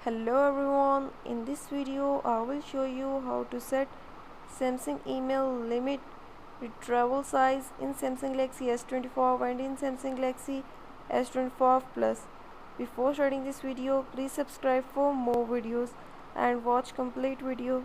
Hello everyone, in this video I will show you how to set Samsung email limit retrieval size in Samsung Galaxy S25 and in Samsung Galaxy S25 Plus. Before starting this video, please subscribe for more videos and watch complete video.